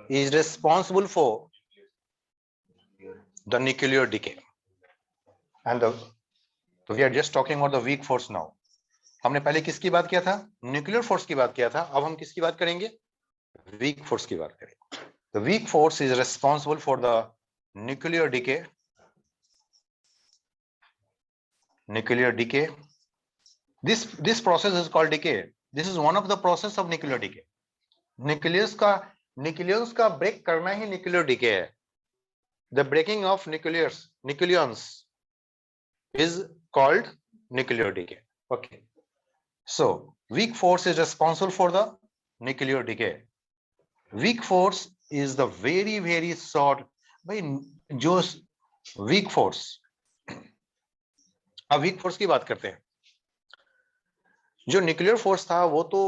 is responsible for the nuclear decay. And we are just talking about the weak force now. हमने पहले किसकी बात किया था? न्यूक्लियर फोर्स की बात किया था. अब हम किसकी बात करेंगे? वीक फोर्स की बात करेंगे. The weak force is responsible for the nuclear decay. Nuclear decay. This process is called decay. This is one of the process of nuclear decay. Nucleus का ब्रेक करना ही न्यूक्लियर डिके है. The breaking of nucleons is called nuclear decay. Okay. So weak force is responsible for the nuclear decay. Weak force is the very short. भाई जो weak force, अब weak force की बात करते हैं. जो न्यूक्लियर फोर्स था वो तो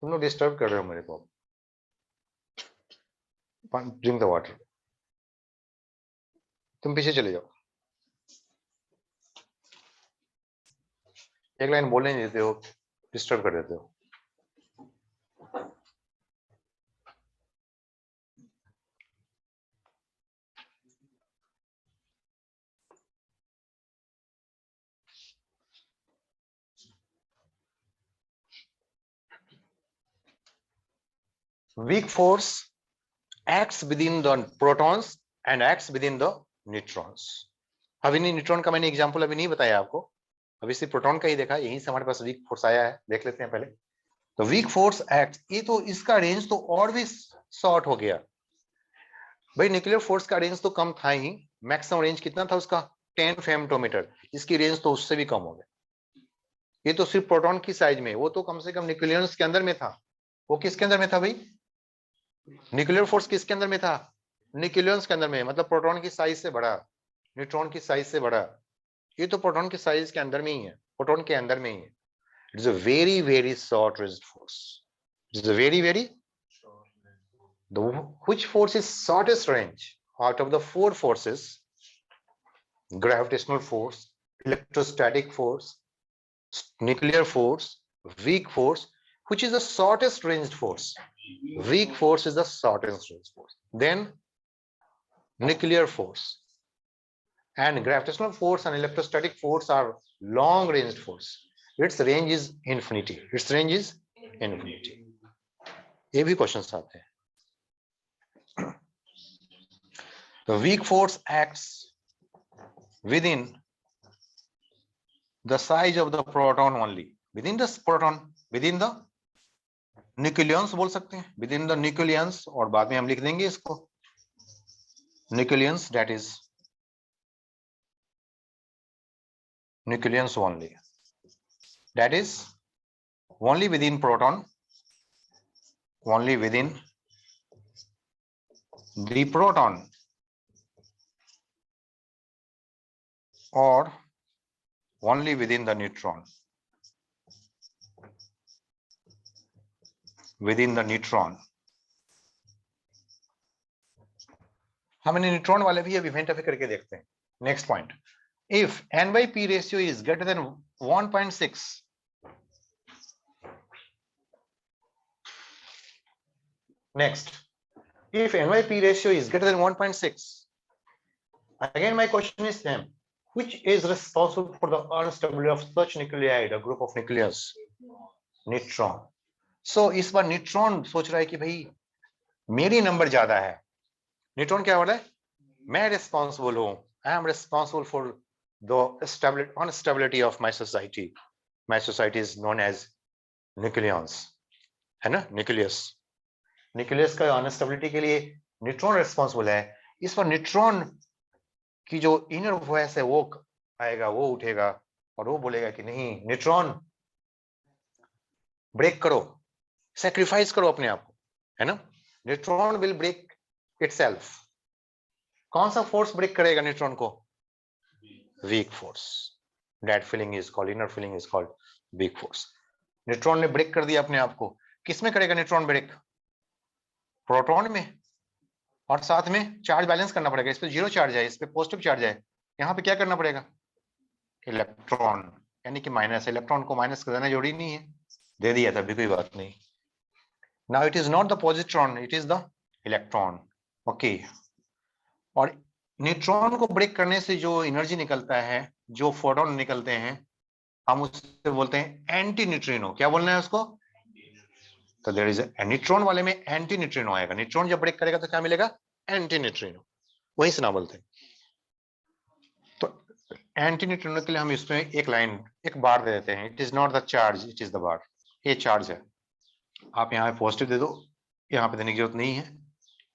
तुम लोग डिस्टर्ब कर रहे हो मेरे को. Drink the water. तुम पीछे चले जाओ. एक लाइन बोलने नहीं देते हो, डिस्टर्ब कर देते हो. Weak force acts within the protons and acts within the neutrons. अभी नहीं, न्यूट्रॉन का मैंने एग्जांपल अभी नहीं बताया आपको, अभी सिर्फ प्रोटॉन का ही देखा. यहीं से हमारे पास वीक फोर्स आया है, देख लेते हैं पहले. तो वीक फोर्स एक्ट, ये तो इसका रेंज तो और भी शॉर्ट हो गया. भाई न्यूक्लियर फोर्स का रेंज तो कम था ही. मैक्सिमम रेंज कितना था उसका? 10 फेमटोमीटर. इसकी रेंज तो उससे भी कम हो गया. ये तो सिर्फ प्रोटॉन की साइज में, वो तो कम से कम न्यूक्लियंस के अंदर में था. वो किसके अंदर में था भाई? न्यूक्लियर फोर्स किसके अंदर में था? न्यूक्लियंस के अंदर में. मतलब प्रोटॉन की साइज से बड़ा, न्यूट्रॉन की साइज से बड़ा. ये तो प्रोटॉन की साइज के अंदर में ही है, प्रोटॉन के अंदर में ही है. It is a very short range force. It is a very which force is shortest range out of the four forces? Gravitational force, electrostatic force, nuclear force, weak force. Which is the shortest ranged force? Weak force is the shortest ranged force. Then nuclear force. And gravitational force and electrostatic force are long ranged force. Its range is infinity. Its range is infinity. ये भी questions आते हैं. The weak force acts within the size of the proton only. Within the proton, within the nucleons बोल सकते हैं. Within the nucleons, और बाद में हम लिख देंगे इसको nucleons, that is nucleons only. That is only within proton, only within the proton, or only within the neutron. Within the neutron. हम न्यूट्रॉन वाले भी अब इवेंट अभी करके देखते हैं. Next point. If n/p ratio is greater than 1.6, next, if n/p ratio is greater than 1.6, again my question is same. Which is responsible for the instability of such nuclei, a group of nucleus? Neutron. So इस बार neutron सोच रहा है कि भाई मेरी number ज्यादा है. Neutron क्या बोल रहा है? मैं रिस्पॉन्सिबल हूं. I am responsible for the instability of my society. My society is known as nucleons, है ना? न्यूक्लियस का अनस्टेबिलिटी के लिए न्यूट्रॉन रिस्पॉन्सिबल है. इस पर न्यूट्रॉन की जो इनर वॉइस है वो आएगा, वो उठेगा और वो बोलेगा कि नहीं न्यूट्रॉन ब्रेक करो, सैक्रिफाइस करो अपने आप को, है ना? Neutron will break itself. कौन सा फोर्स ब्रेक करेगा न्यूट्रॉन को? Weak force. That feeling is called, inner feeling is called weak force. Neutron ने ब्रेक कर दिया अपने आप को. किस में करेगा न्यूट्रॉन ब्रेक? प्रोटॉन में. और साथ में चार्ज बैलेंस करना पड़ेगा. इस पे जीरो चार्ज है, इस पे पॉजिटिव चार्ज है. यहाँ पे क्या करना पड़ेगा? इलेक्ट्रॉन, यानी कि माइनस. इलेक्ट्रॉन को माइनस कर देना जरूरी नहीं है, दे दिया था भी कोई बात नहीं. Now it is not the positron, it is the electron. Okay, और न्यूट्रॉन को ब्रेक करने से जो एनर्जी निकलता है, जो फोटोन निकलते हैं, हम उससे बोलते हैं एंटी न्यूट्रिनो। क्या बोलना है उसको? तो देयर इज न्यूट्रॉन वाले में एंटी न्यूट्रिनो आएगा। न्यूट्रॉन जब ब्रेक करेगा तो क्या मिलेगा? Anti neutrino. वही से ना बोलते हैं। तो एंटी न्यूट्रिनो के लिए हम इसमें एक लाइन, एक बार दे देते हैं। It is not the charge, it is the बार। ये चार्ज है, आप यहाँ पे पॉजिटिव दे दो, यहाँ पे देने की जरूरत नहीं है।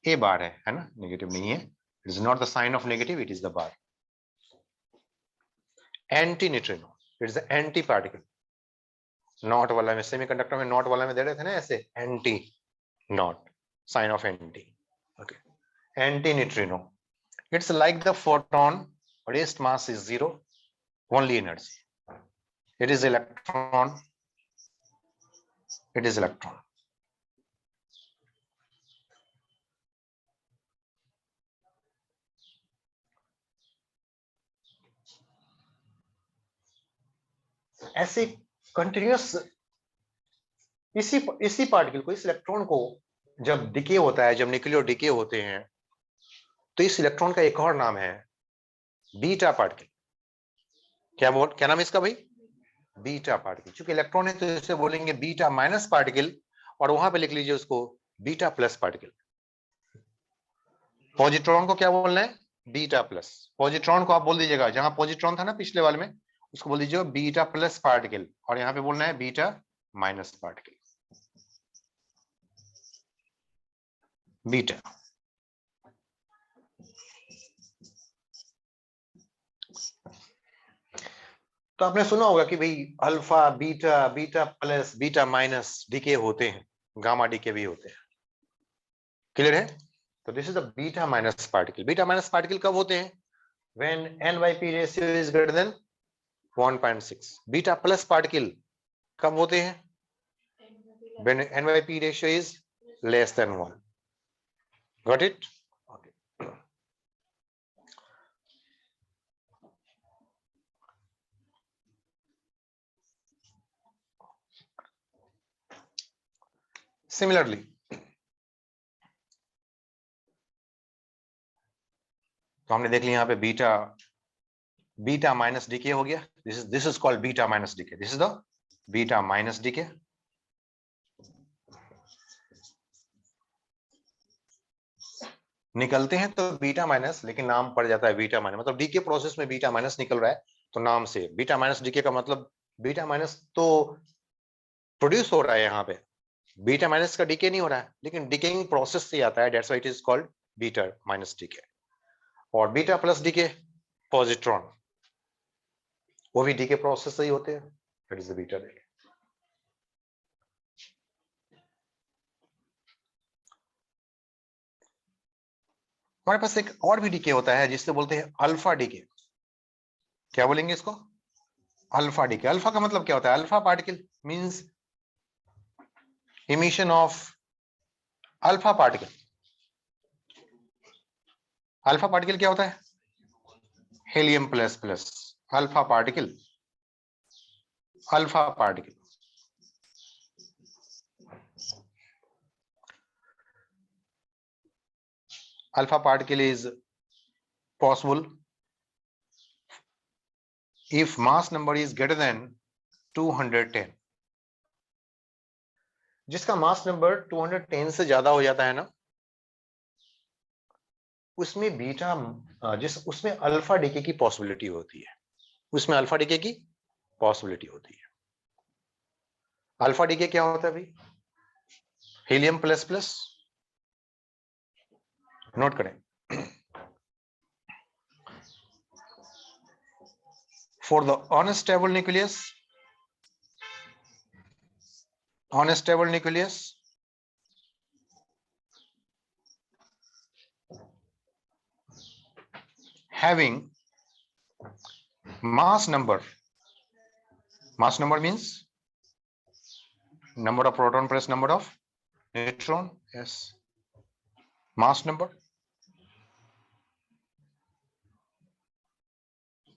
ए बार है ना, नेगेटिव नहीं है। It is not the sign of negative, it is the bar. Anti neutrino, it is anti particle. Not वाला में, सेमीकंडक्टर में नॉट वाला में दे रहे थे ना ऐसे, anti not, sign of anti. Okay, anti neutrino, it's like the photon, rest mass is zero, only energy. It is electron, it is electron. ऐसे कंटिन्यूअस इसी पार्टिकल को, इस इलेक्ट्रॉन को जब डिके होता है, जब न्यूक्लियर डिके होते हैं, तो इस इलेक्ट्रॉन का एक और नाम है बीटा पार्टिकल। क्या नाम है इसका भाई? Beta particle. चूंकि इलेक्ट्रॉन है तो इसे बोलेंगे बीटा माइनस पार्टिकल, और वहां पे लिख लीजिए उसको बीटा प्लस पार्टिकल। पॉजिट्रॉन को क्या बोलना है? Beta plus. पॉजिट्रॉन को आप बोल दीजिएगा, जहां पॉजिट्रॉन था ना पिछले वाले में, उसको बोल दीजिए बीटा प्लस पार्टिकल, और यहाँ पे बोलना है बीटा माइनस पार्टिकल। बीटा, तो आपने सुना होगा कि भाई alpha, beta, beta plus, beta minus decay होते हैं, गामा डीके भी होते हैं। क्लियर है? तो this is the beta minus particle. Beta minus particle कब होते हैं? When n/p ratio is greater than 1.6। Beta plus particle कब होते हैं? When n/p ratio is less than 1। Got it? Okay, similarly तो हमने देख लिया यहाँ पे बीटा माइनस डीके हो गया। This is called beta minus decay. This is the beta minus decay. निकलते हैं तो बीटा माइनस, लेकिन नाम पड़ जाता है बीटा माइनस, मतलब डीके प्रोसेस में बीटा माइनस निकल रहा है, तो नाम से बीटा माइनस डीके का मतलब बीटा माइनस तो प्रोड्यूस हो रहा है यहाँ पे, बीटा माइनस का डीके नहीं हो रहा है, लेकिन डीकेइंग प्रोसेस से आता है, that's why it is called beta minus decay. और बीटा प्लस डीके, पॉजिट्रॉन, वो भी डीके प्रोसेस से ही होते हैं, that is the beta decay. हमारे पास एक और भी डीके होता है जिससे बोलते हैं अल्फा डीके। क्या बोलेंगे इसको? Alpha decay. अल्फा का मतलब क्या होता है? Alpha particle means emission of alpha particle. Alpha particle क्या होता है? Helium plus plus. Alpha particle, alpha particle. Alpha particle is possible if mass number is greater than 210। जिसका मास नंबर 210 से ज्यादा हो जाता है ना, उसमें बीटा उसमें अल्फा डीके की पॉसिबिलिटी होती है। उसमें अल्फा डीके की पॉसिबिलिटी होती है। अल्फा डीके क्या होता है भाई? Helium plus plus. नोट करें, for the unstable nucleus, having mass number means number of proton plus number of neutron। yes, mass number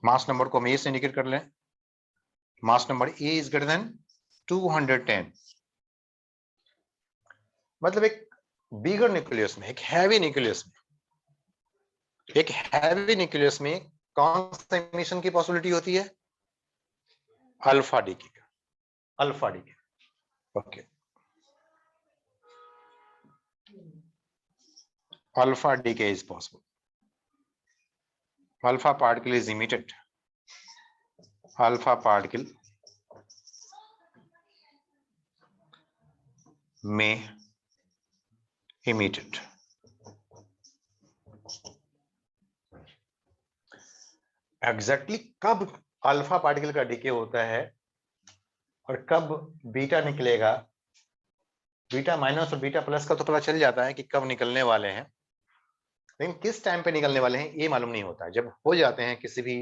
को हम ए से इंडिकेट कर लें। Mass number A is greater than 210। मतलब एक बिगर न्यूक्लियस में, एक हैवी न्यूक्लियस में, एक हैवी न्यूक्लियस में कौन सा इमिशन की पॉसिबिलिटी होती है? अल्फा डीके का, alpha decay. Okay, alpha decay is possible, alpha particle is emitted, alpha particle may emitted। Exactly कब अल्फा पार्टिकल का डीके होता है और कब बीटा निकलेगा, बीटा माइनस और बीटा प्लस का तो पता चल जाता है कि कब निकलने वाले हैं, लेकिन किस टाइम पे निकलने वाले हैं ये मालूम नहीं होता है। जब हो जाते हैं किसी भी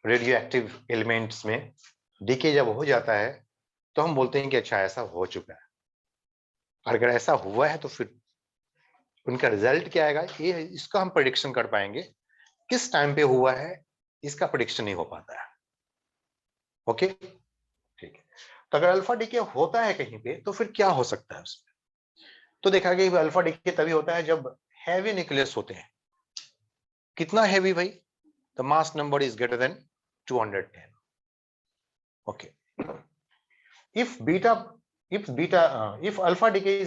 रेडियो एक्टिव एलिमेंट्स में डीके जब हो जाता है तो हम बोलते हैं कि अच्छा ऐसा हो चुका है। और अगर ऐसा हुआ है तो फिर उनका रिजल्ट क्या आएगा, ये इसका हम प्रेडिक्शन कर पाएंगे। किस टाइम पे हुआ है इसका प्रेडिक्शन नहीं हो पाता है। ओके, ठीक है। तो अगर अल्फा डीके होता है कहीं पे तो फिर क्या हो सकता है उसमें? तो देखा गया कि अल्फा डीके तभी होता है जब हैवी न्यूक्लियस होते हैं। कितना हैवी भाई? The mass number is greater than 210। Okay, if alpha decay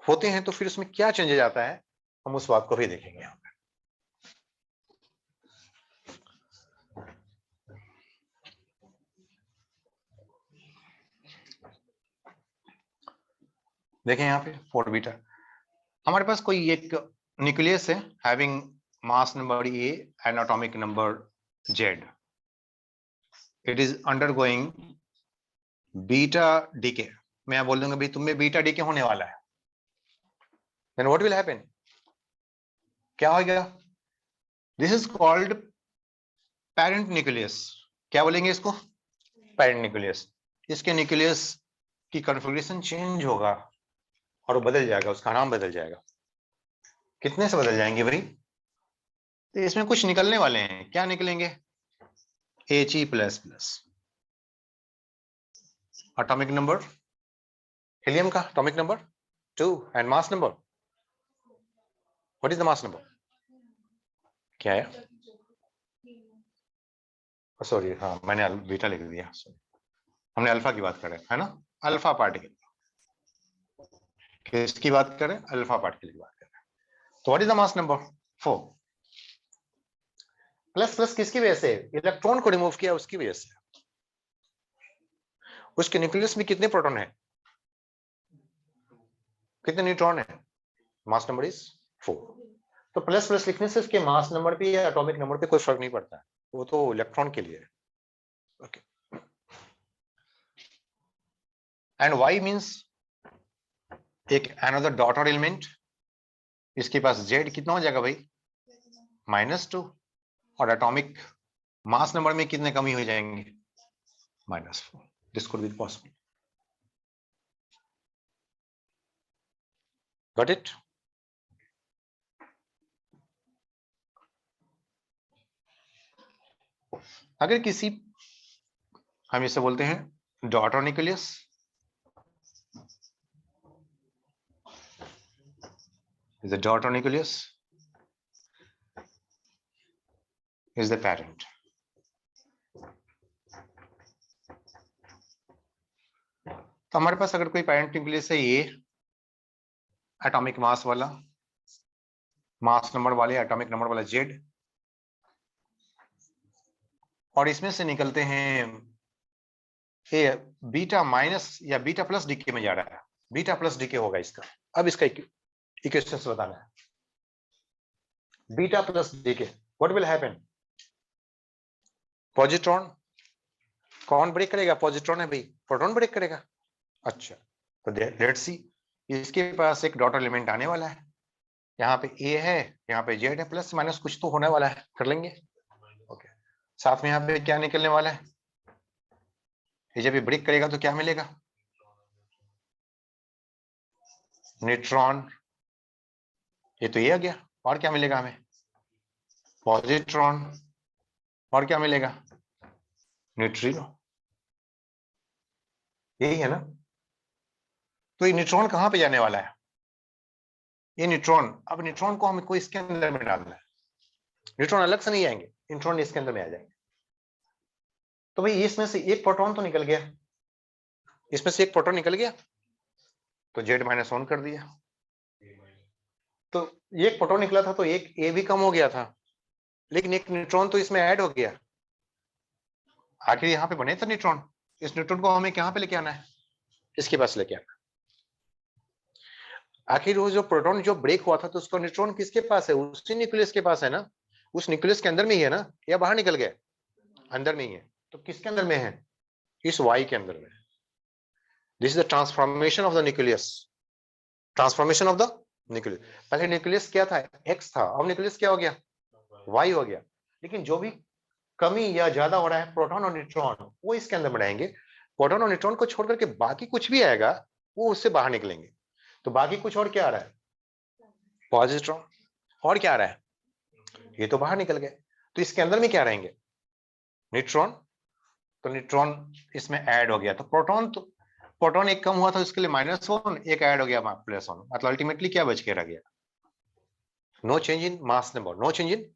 होते हैं तो फिर उसमें क्या चेंजेस आता है, हम उस बात को भी देखेंगे यहाँ पे। देखें यहाँ पे 4 बीटा, हमारे पास कोई एक न्यूक्लियस है having mass number A and atomic number Z, it is undergoing beta decay. मैं बोल दूंगा भाई तुम्हें बीटा डीके होने वाला है, देन व्हाट विल हैपन, क्या होगा? This is called parent nucleus. क्या बोलेंगे इसको? Parent nucleus. इसके न्यूक्लियस की कॉन्फ़िगरेशन चेंज होगा और वो बदल जाएगा, उसका नाम बदल जाएगा। कितने से बदल जाएंगे भाई? तो इसमें कुछ निकलने वाले हैं, क्या निकलेंगे? He++। एटॉमिक नंबर हीलियम का atomic number 2 and mass number, what is the mass number? क्या है? सॉरी, हाँ मैंने बीटा लिख दिया, हमने अल्फा की बात कर रहे हैं, है ना? अल्फा पार्टिकल, किसकी बात कर रहे हैं? अल्फा पार्टिकल की बात कर रहे हैं। तो what is the mass number? 4। Plus plus किसकी वजह से? इलेक्ट्रॉन को रिमूव किया उसकी वजह से। उसके न्यूक्लियस में कितने प्रोटॉन है, कितने न्यूट्रॉन है? Mass number is 4। तो प्लस प्लस लिखने से उसके मास नंबर पे या एटॉमिक नंबर पे कोई फर्क नहीं पड़ता है, वो तो इलेक्ट्रॉन के लिए है। ओके, एंड वाई मींस एक अनदर डॉटर एलिमेंट, इसके पास जेड कितना हो जाएगा भाई? -2, और एटॉमिक मास नंबर में कितने कमी हो जाएंगे? -4। This could be possible. Got it? अगर किसी, हम इसे बोलते हैं daughter nucleus, is the daughter nucleus is the parent। तो हमारे पास अगर कोई पेरेंट न्यूक्लियस है, ये एटॉमिक मास वाला, मास नंबर वाले, एटॉमिक नंबर वाला जेड, और इसमें से निकलते हैं ये बीटा माइनस या बीटा प्लस डीके में जा रहा है, बीटा प्लस डीके होगा इसका। अब इसका इक्वेशंस बताना है। Beta plus decay, what will happen? Positron कौन ब्रेक करेगा? पॉजिट्रॉन है भाई, प्रोटॉन ब्रेक करेगा। अच्छा, तो लेट्स सी, इसके पास एक डॉटर एलिमेंट आने वाला है, यहाँ पे ए है, यहाँ पे जेड है, प्लस माइनस कुछ तो होने वाला है, कर लेंगे। ओके, साथ में यहाँ पे क्या निकलने वाला है? ये जब ये ब्रेक करेगा तो क्या मिलेगा? न्यूट्रॉन। ये तो ये आ गया, और क्या मिलेगा हमें? पॉजिट्रॉन। और क्या मिलेगा? न्यूट्रिनो। यही है ना? तो ये न्यूट्रॉन कहाँ पे जाने वाला है? ये न्यूट्रॉन, अब न्यूट्रॉन को हमको इसके अंदर में डालना है, न्यूट्रॉन अलग से नहीं आएंगे, न्यूट्रॉन इसके अंदर में आ जाएंगे। तो भाई इसमें से एक प्रोटॉन तो निकल गया, इसमें से एक प्रोटॉन निकल गया, तो Z-1 कर दिया, तो एक प्रोटॉन निकला था तो एक A भी कम हो गया था, लेकिन एक न्यूट्रॉन तो इसमें ऐड हो गया। आखिर यहाँ पे बने थे न्यूट्रॉन, इस न्यूट्रॉन को हमें कहाँ पे लेके आना है, इसके पास लेके आना। आखिर वो जो प्रोटॉन जो ब्रेक हुआ था तो उसका न्यूट्रॉन किसके पास है, उसी न्यूक्लियस के पास है ना, उस न्यूक्लियस के अंदर में ही है ना, या बाहर निकल गया, अंदर में ही है, तो किसके अंदर में है, इस Y के अंदर में। This is the transformation of the nucleus, transformation of the nucleus. पहले न्यूक्लियस क्या था, X था, अब न्यूक्लियस क्या हो गया, Y हो गया। लेकिन जो भी कमी या ज्यादा हो रहा है प्रोटॉन और न्यूट्रॉन, वो इसके अंदर बढ़ाएंगे, प्रोटॉन और न्यूट्रॉन को छोड़ करके बाकी कुछ भी आएगा वो उससे बाहर निकलेंगे। तो बाकी कुछ और क्या आ रहा है, पॉजिट्रॉन, और क्या आ रहा है, ये तो बाहर निकल गए, तो इसके अंदर में क्या रहेंगे, न्यूट्रॉन, तो न्यूट्रॉन इसमें ऐड हो गया, तो प्रोटॉन एक कम हुआ था उसके लिए -1, एक ऐड हो गया +1, मतलब अल्टीमेटली क्या बच के रह गया, no change in mass number, no change in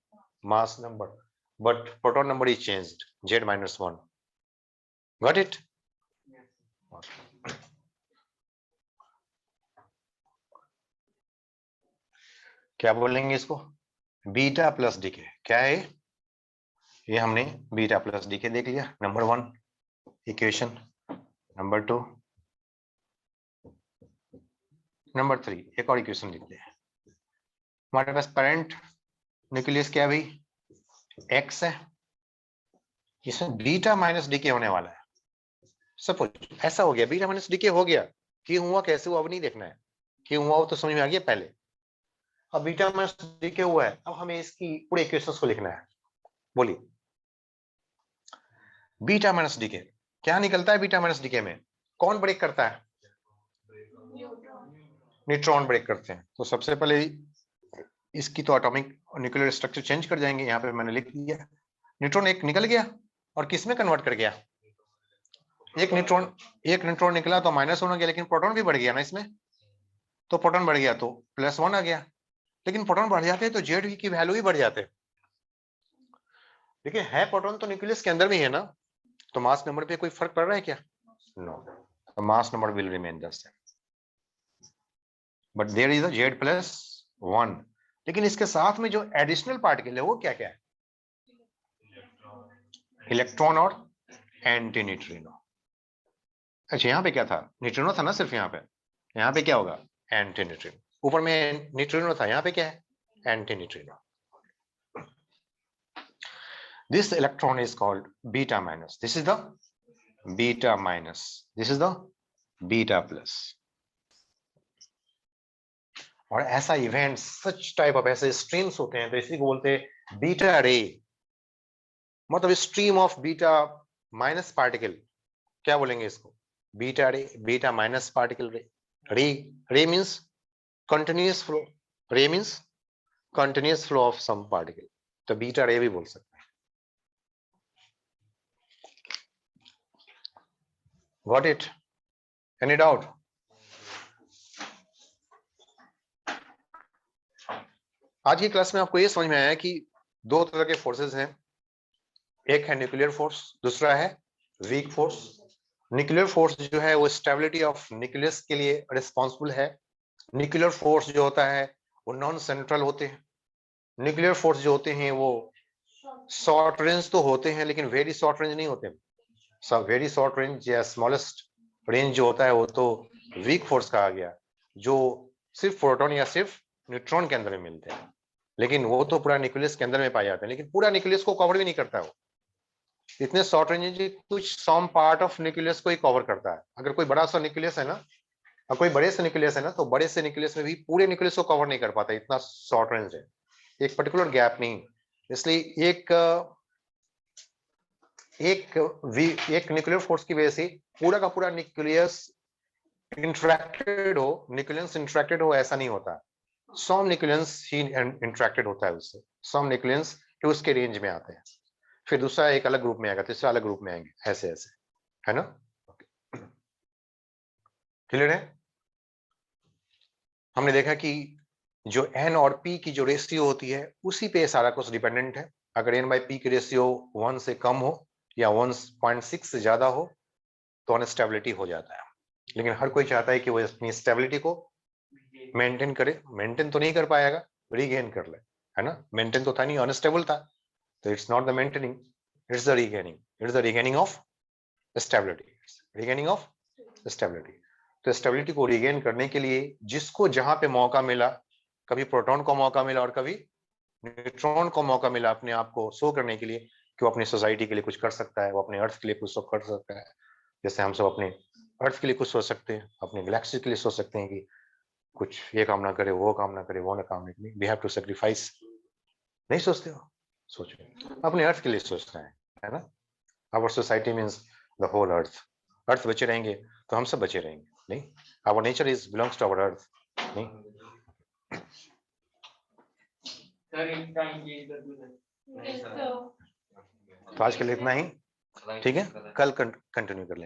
mass number, but proton number is changed, Z-1. Got it? क्या बोलेंगे इसको, बीटा प्लस डीके, क्या है ये, हमने बीटा प्लस डीके देख लिया, नंबर 1 इक्वेशन। नंबर 2, नंबर 3 एक और इक्वेशन लिखते हैं। हमारे पास पेरेंट न्यूक्लियस क्या भाई, X है, इसमें बीटा माइनस डीके होने वाला है। सपोज ऐसा हो गया, बीटा माइनस डीके हो गया, क्यों हुआ कैसे हुआ अब नहीं देखना है, क्यों हुआ वो तो समझ में आ गया पहले। अब बीटा माइनस डीके हुआ है, अब हमें इसकी पूरे इक्वेशंस को लिखना है। बोलिए, बीटा माइनस डीके क्या निकलता है, बीटा माइनस डीके में कौन ब्रेक करता है, न्यूट्रॉन ब्रेक करते हैं। तो सबसे पहले इसकी तो एटॉमिक न्यूक्लियर स्ट्रक्चर चेंज कर जाएंगे, यहाँ पे मैंने लिख दिया, न्यूट्रॉन एक निकल गया और किस में कन्वर्ट कर गया, एक न्यूट्रॉन निकला तो -1 हो गया, लेकिन प्रोटॉन भी बढ़ गया ना इसमें, तो प्रोटॉन बढ़ गया तो +1 आ गया, लेकिन प्रोटॉन बढ़ जाते हैं तो जेड की वैल्यू ही बढ़ जाते हैं, लेकिन है प्रोटॉन तो न्यूक्लियस के अंदर में ही है ना, तो मास नंबर पे कोई फर्क पड़ रहा है क्या, no, mass number will remain the same, but there is a Z+1। लेकिन इसके साथ में जो एडिशनल पार्टिकल है वो क्या क्या है, इलेक्ट्रॉन और एंटी न्यूट्रिनो। अच्छा यहाँ पे क्या था, न्यूट्रिनो था ना सिर्फ, यहाँ पे क्या होगा, एंटी न्यूट्रिनो, ऊपर में न्यूट्रिनो था, यहाँ पे क्या है, anti neutrino. This electron is called beta minus, this is the beta minus, this is the beta plus। और ऐसा इवेंट, सच टाइप ऑफ ऐसे स्ट्रीम्स होते हैं, तो इसी को बोलते हैं बीटा रे, मतलब stream of beta minus particle, क्या बोलेंगे इसको, बीटा रे, beta minus particle ray, ray means continuous flow, ray means continuous flow of some particle, तो बीटा रे भी बोल सकते हैं। गॉट इट, एनी डाउट, आज की क्लास में आपको ये समझ में आया कि दो तरह के फोर्सेस हैं, एक है न्यूक्लियर फोर्स, दूसरा है वीक फोर्स। न्यूक्लियर फोर्स जो है वो स्टेबिलिटी ऑफ न्यूक्लियस के लिए रिस्पॉन्सिबल है। न्यूक्लियर फोर्स जो होता है वो नॉन सेंट्रल होते हैं। न्यूक्लियर फोर्स जो होते हैं वो शॉर्ट रेंज तो होते हैं, लेकिन वेरी शॉर्ट रेंज नहीं होते। सब वेरी शॉर्ट रेंज या स्मॉलेस्ट रेंज जो होता है वो तो वीक फोर्स कहा गया, जो सिर्फ प्रोटॉन या सिर्फ न्यूट्रॉन के अंदर में मिलते हैं, लेकिन वो तो पूरा न्यूक्लियस के अंदर में पाए जाते हैं, लेकिन पूरा न्यूक्लियस को कवर भी नहीं करता है वो। इतने शॉर्ट रेंज कुछ सम पार्ट ऑफ न्यूक्लियस को ही कवर करता है। अगर कोई बड़ा सा न्यूक्लियस है ना, और कोई बड़े से न्यूक्लियस है ना, तो बड़े से न्यूक्लियस में भी पूरे न्यूक्लियस को कवर नहीं कर पाता, इतना शॉर्ट रेंज है, एक पर्टिकुलर गैप नहीं। इसलिए एक न्यूक्लियर फोर्स की वजह से पूरा का पूरा न्यूक्लियस इंटरेक्टेड हो, न्यूक्लियस इंटरेक्टेड हो ऐसा नहीं होता, सम न्यूक्लियस ही इंटरेक्टेड होता है उससे, सम न्यूक्लियस उसके रेंज में आते हैं, फिर दूसरा एक अलग ग्रुप में आएगा, तीसरा अलग ग्रुप में आएंगे, ऐसे ऐसे, है ना। क्लियर है। हमने देखा कि जो n और p की जो रेशियो होती है उसी पे सारा कुछ डिपेंडेंट है। अगर n by p की रेशियो 1 से कम हो या 1.6 से ज्यादा हो तो अनस्टेबिलिटी हो जाता है। लेकिन हर कोई चाहता है कि वो अपनी स्टेबिलिटी को मेंटेन करे। मेंटेन तो नहीं कर पाएगा, रीगेन कर ले, है ना। मेंटेन तो था नहीं, अनस्टेबल था, तो it's not the maintaining, it's the regaining. It's the regaining of stability, regaining of stability. तो स्टेबिलिटी को रीगेन करने के लिए जिसको जहां पे मौका मिला, कभी प्रोटॉन को मौका मिला और कभी न्यूट्रॉन को मौका मिला अपने आप को शो करने के लिए कि वो अपनी सोसाइटी के लिए कुछ कर सकता है, वो अपने अर्थ के लिए कुछ कर सकता है। जैसे हम सब अपने अर्थ के लिए कुछ सोच सकते हैं, अपने गैलेक्सी के लिए सोच सकते हैं कि कुछ ये काम ना करे, वो काम ना करे, वो ना काम नहीं, वी हैव टू सैक्रिफाइस। नहीं सोचते हो? सोचो, अपने अर्थ के लिए सोचना है ना। Our society means the whole earth. Earth बचे रहेंगे तो हम सब बचे रहेंगे। नहीं, our nature is belongs to our earth. नहीं, तो आज के लिए इतना ही, ठीक है। कल कंटिन्यू कर लेंगे।